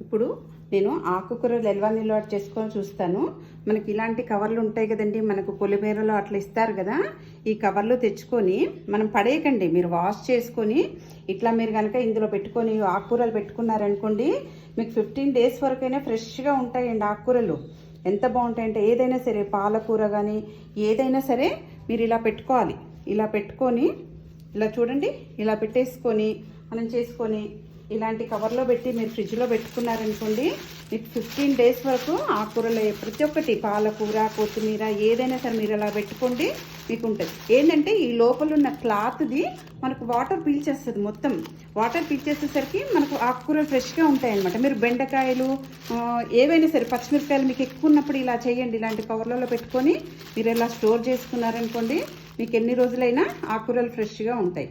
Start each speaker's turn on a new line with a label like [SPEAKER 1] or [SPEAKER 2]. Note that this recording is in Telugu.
[SPEAKER 1] ఇప్పుడు నేను ఆకుకూరలు ఎల్వా నిల్వ చేసుకొని చూస్తాను. మనకి ఇలాంటి కవర్లు ఉంటాయి కదండి, మనకు పొలిమేరలో అట్లా ఇస్తారు కదా. ఈ కవర్లు తెచ్చుకొని మనం పడేయకండి, మీరు వాష్ చేసుకొని ఇట్లా మీరు కనుక ఇందులో పెట్టుకొని ఆకుకూరలు పెట్టుకున్నారనుకోండి, మీకు 15 days వరకైనా ఫ్రెష్గా ఉంటాయండి ఆకుకూరలు. ఎంత బాగుంటాయంటే ఏదైనా సరే, పాలకూర కానీ ఏదైనా సరే మీరు ఇలా పెట్టుకోవాలి. ఇలా పెట్టుకొని ఇలా చూడండి, ఇలా పెట్టేసుకొని మనం చేసుకొని ఇలాంటి కవర్లో పెట్టి మీరు ఫ్రిడ్జ్లో పెట్టుకున్నారనుకోండి, మీకు 15 days వరకు ఆకుకూరలు ప్రతి ఒక్కటి, పాలకూర, కొత్తిమీర ఏదైనా సరే మీరు అలా పెట్టుకోండి, మీకు ఉంటుంది. ఏంటంటే ఈ లోపల ఉన్న క్లాత్ది మనకు వాటర్ పీల్చేస్తుంది. మొత్తం వాటర్ పీల్చేసేసరికి మనకు ఆకుకూరలు ఫ్రెష్గా ఉంటాయన్నమాట. మీరు బెండకాయలు ఏవైనా సరే, పచ్చిమిరపకాయలు మీకు ఎక్కువ ఉన్నప్పుడు ఇలా చేయండి. ఇలాంటి కవర్లలో పెట్టుకొని మీరు ఇలా స్టోర్ చేసుకున్నారనుకోండి, మీకు ఎన్ని రోజులైనా ఆకుకూరలు ఫ్రెష్గా ఉంటాయి.